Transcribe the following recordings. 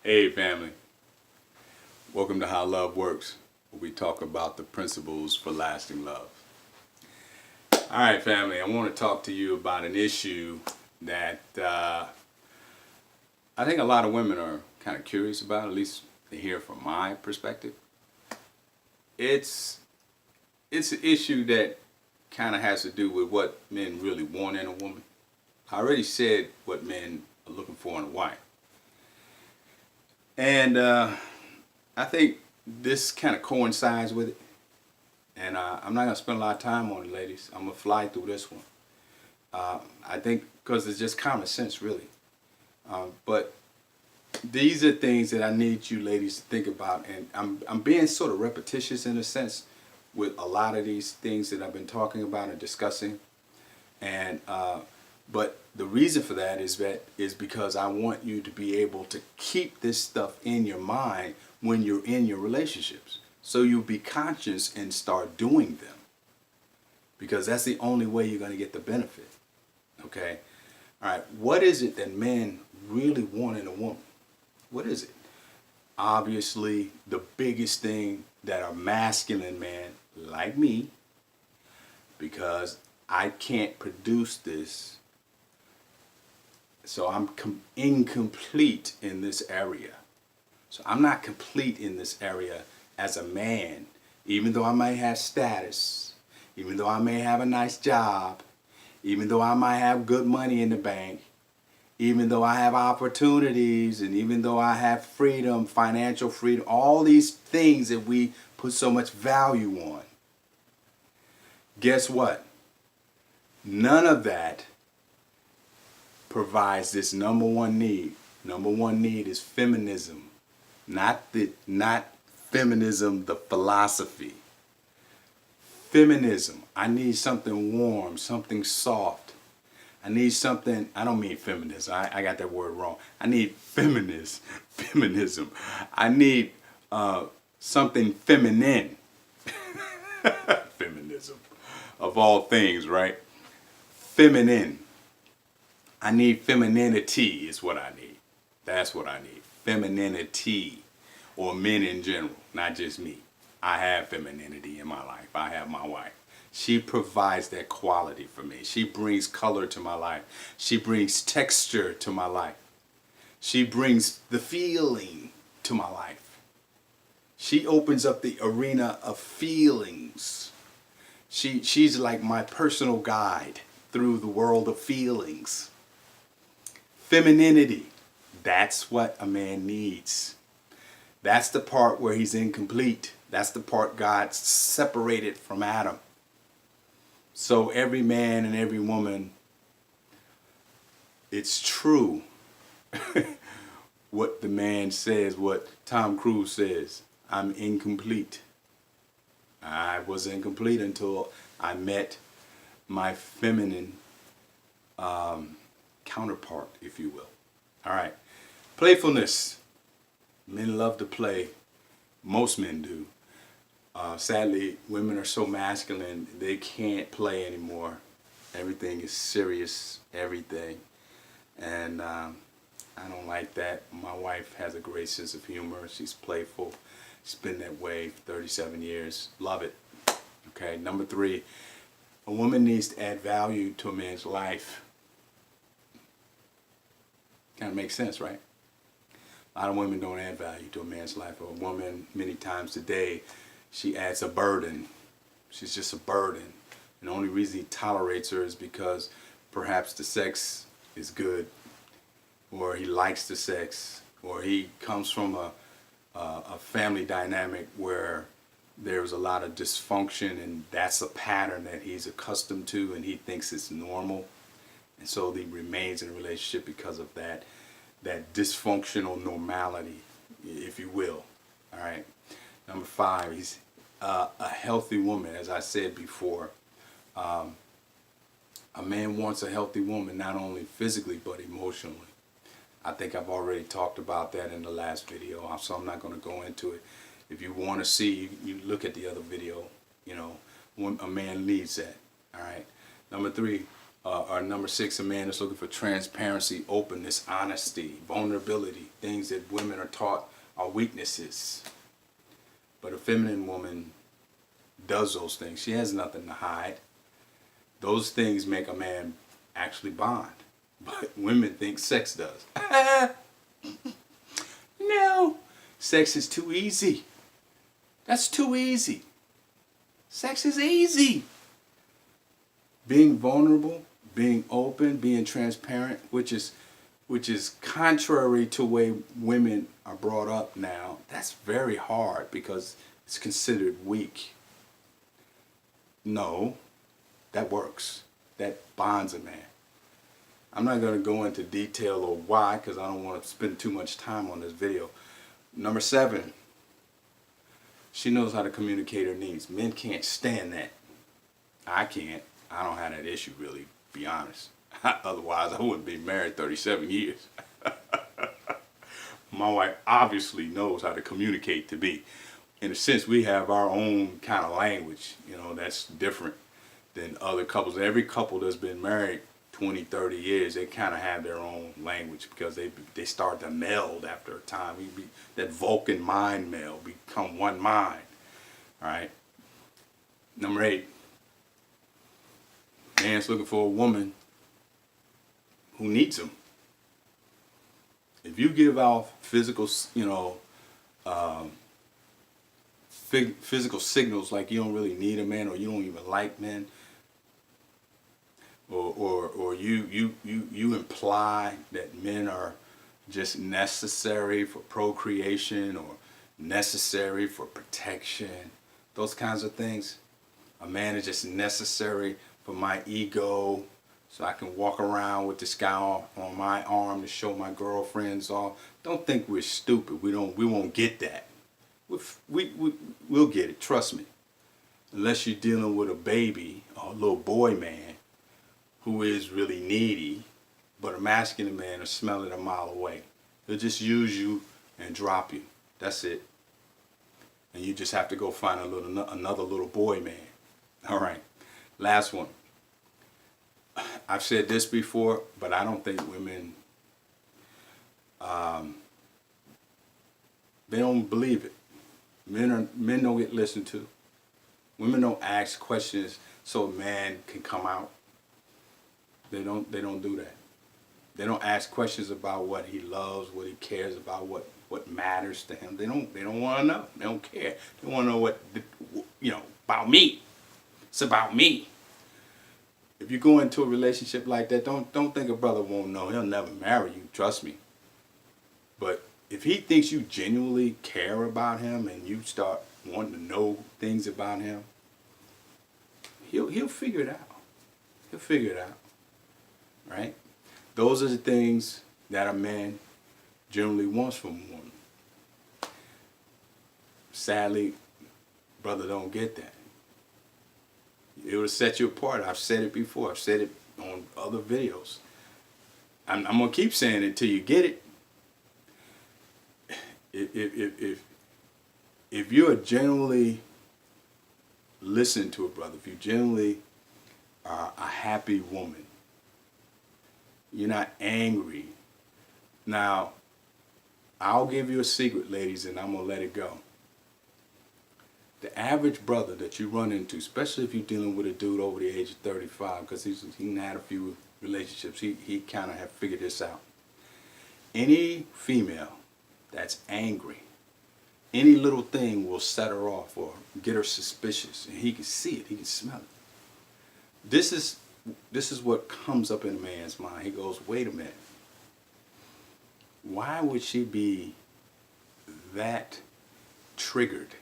Hey family, welcome to How Love Works, where we talk about the principles for lasting love. Alright family, I want to talk to you about an issue that I think a lot of women are kind of curious about, at least to hear from my perspective. It's an issue that kind of has to do with what men really want in a woman. I already said what men are looking for in a wife. And I think this kind of coincides with it. And I'm not going to spend a lot of time on it, ladies. I'm going to fly through this one. I think because it's just common sense, really. But these are things that I need you ladies to think about. And I'm being sort of repetitious in a sense with a lot of these things that I've been talking about and discussing. And but the reason for that is because I want you to be able to keep this stuff in your mind when you're in your relationships. So you'll be conscious and start doing them. Because that's the only way you're going to get the benefit. Okay? All right. What is it that men really want in a woman? What is it? Obviously, the biggest thing that a masculine man like me, because I can't produce this, so I'm incomplete in this area. So I'm not complete in this area as a man, even though I may have status, even though I may have a nice job, even though I might have good money in the bank, even though I have opportunities, and even though I have freedom, financial freedom, all these things that we put so much value on. Guess what? None of that provides this number one need. Number one need is feminism, not feminism, the philosophy. Feminism. I need something warm, something soft. I need something. I don't mean feminism. I got that word wrong. I need feminism. I need something feminine. Feminism, of all things, right? Feminine. I need femininity is what I need. That's what I need. Femininity, or men in general, not just me. I have femininity in my life. I have my wife. She provides that quality for me. She brings color to my life. She brings texture to my life. She brings the feeling to my life. She opens up the arena of feelings. She's like my personal guide through the world of feelings. Femininity, that's what a man needs. That's the part where he's incomplete. That's the part God separated from Adam. So every man and every woman, it's true what the man says, what Tom Cruise says. I'm incomplete. I was incomplete until I met my feminine counterpart, if you will. All right. Playfulness. Men love to play. Most men do. Sadly, women are so masculine, they can't play anymore. Everything is serious, everything. And I don't like that. My wife has a great sense of humor. She's playful. She's been that way for 37 years. Love it. Okay, number 3. A woman needs to add value to a man's life. Kind of makes sense, right? A lot of women don't add value to a man's life. A woman, many times today, she adds a burden. She's just a burden. And the only reason he tolerates her is because perhaps the sex is good, or he likes the sex, or he comes from a family dynamic where there's a lot of dysfunction, and that's a pattern that he's accustomed to and he thinks it's normal. And so he remains in a relationship because of that dysfunctional normality, if you will. All right. Number 5, he's a healthy woman. As I said before, a man wants a healthy woman, not only physically but emotionally. I think I've already talked about that in the last video, so I'm not going to go into it. If you want to see, you look at the other video. You know, a man needs that. All right. Number 3, Or number 6, a man is looking for transparency, openness, honesty, vulnerability, things that women are taught are weaknesses. But a feminine woman does those things. She has nothing to hide. Those things make a man actually bond. But women think sex does. No, sex is too easy. That's too easy. Sex is easy. Being vulnerable, being open, being transparent, which is contrary to the way women are brought up now. That's very hard because it's considered weak. No, that works. That bonds a man. I'm not going to go into detail or why because I don't want to spend too much time on this video. Number 7, she knows how to communicate her needs. Men can't stand that. I can't. I don't have that issue really, to be honest. Otherwise, I wouldn't be married 37 years. My wife obviously knows how to communicate to me. In a sense, we have our own kind of language, that's different than other couples. Every couple that's been married 20, 30 years, they kind of have their own language because they start to meld after a time. That Vulcan mind meld, become one mind. All right. Number 8, man's looking for a woman who needs him. If you give off physical, physical signals like you don't really need a man or you don't even like men, or you imply that men are just necessary for procreation or necessary for protection, those kinds of things. A man is just necessary for my ego, so I can walk around with this guy on my arm to show my girlfriends off. Don't think we're stupid. We won't get that. We'll get it. Trust me. Unless you're dealing with a baby or a little boy man who is really needy, but a masculine man will smell it a mile away. He'll just use you and drop you. That's it. And you just have to go find another little boy man. All right. Last one. I've said this before, but I don't think women, they don't believe it. Men don't get listened to. Women don't ask questions so a man can come out. They don't do that. They don't ask questions about what he loves, what he cares about, what matters to him. They don't want to know. They don't care. They want to know what about me. It's about me. If you go into a relationship like that, don't think a brother won't know. He'll never marry you, trust me. But if he thinks you genuinely care about him and you start wanting to know things about him, he'll figure it out. He'll figure it out. Right? Those are the things that a man generally wants from a woman. Sadly, brother don't get that. It will set you apart. I've said it before. I've said it on other videos. I'm going to keep saying it until you get it. If you're genuinely listen to a brother, if you genuinely are a happy woman, you're not angry. Now, I'll give you a secret, ladies, and I'm going to let it go. The average brother that you run into, especially if you're dealing with a dude over the age of 35, because he had a few relationships, he kind of have figured this out. Any female that's angry, any little thing will set her off or get her suspicious, and he can see it, he can smell it. This is what comes up in a man's mind. He goes, wait a minute. Why would she be that triggered?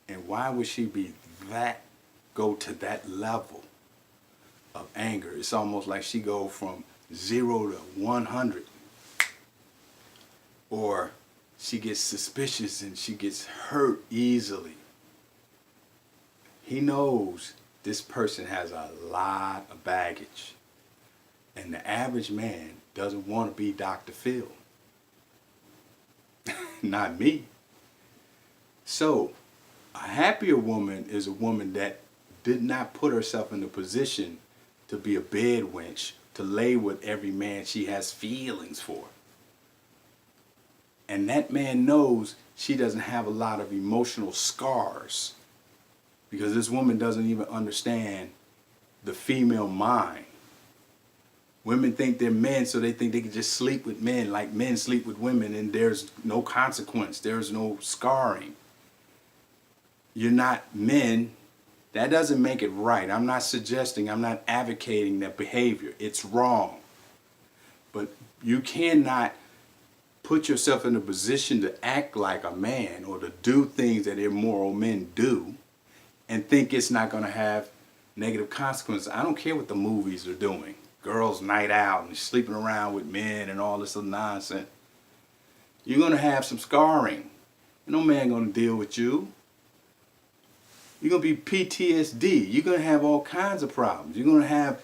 And why would she be go to that level of anger? It's almost like she go from 0 to 100. Or she gets suspicious and she gets hurt easily. He knows this person has a lot of baggage. And the average man doesn't want to be Dr. Phil. Not me. So, a happier woman is a woman that did not put herself in the position to be a bed wench, to lay with every man she has feelings for. And that man knows she doesn't have a lot of emotional scars, because this woman doesn't even understand the female mind. Women think they're men, so they think they can just sleep with men like men sleep with women, and there's no consequence, there's no scarring. You're not men. That doesn't make it right. I'm not suggesting, I'm not advocating that behavior. It's wrong. But you cannot put yourself in a position to act like a man or to do things that immoral men do and think it's not going to have negative consequences. I don't care what the movies are doing. Girls' night out and sleeping around with men and all this other nonsense. You're going to have some scarring. No man going to deal with you. You're going to be PTSD. You're going to have all kinds of problems. You're going to have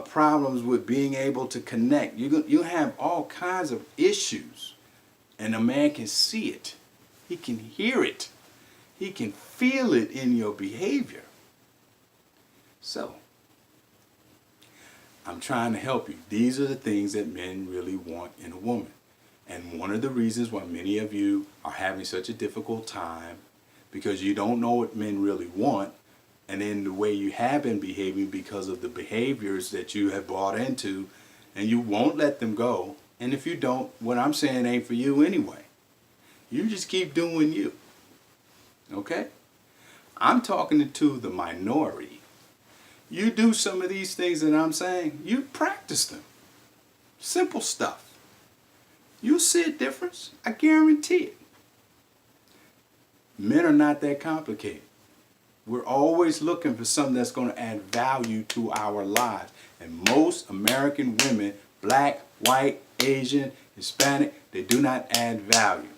problems with being able to connect. You'll have all kinds of issues. And a man can see it. He can hear it. He can feel it in your behavior. So, I'm trying to help you. These are the things that men really want in a woman. And one of the reasons why many of you are having such a difficult time, because you don't know what men really want, and then the way you have been behaving because of the behaviors that you have bought into, and you won't let them go. And if you don't, what I'm saying ain't for you anyway. You just keep doing you. Okay? I'm talking to the minority. You do some of these things that I'm saying, you practice them. Simple stuff. You'll see a difference. I guarantee it. Men are not that complicated. We're always looking for something that's going to add value to our lives. And most American women, black, white, Asian, Hispanic, they do not add value.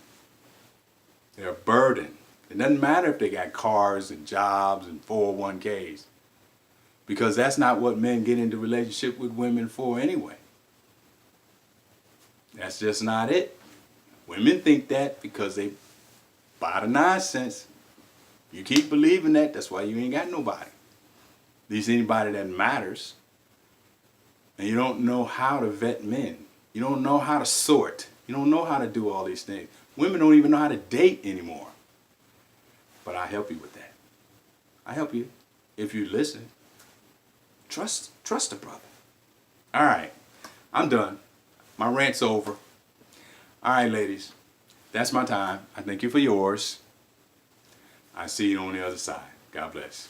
They're a burden. It doesn't matter if they got cars and jobs and 401ks. Because that's not what men get into relationship with women for anyway. That's just not it. Women think that because they buy the nonsense. You keep believing that, that's why you ain't got nobody. At least anybody that matters. And you don't know how to vet men. You don't know how to sort. You don't know how to do all these things. Women don't even know how to date anymore. But I help you with that. I help you if you listen. Trust a brother. All right, I'm done. My rant's over. All right, ladies, that's my time. I thank you for yours. I see you on the other side. God bless.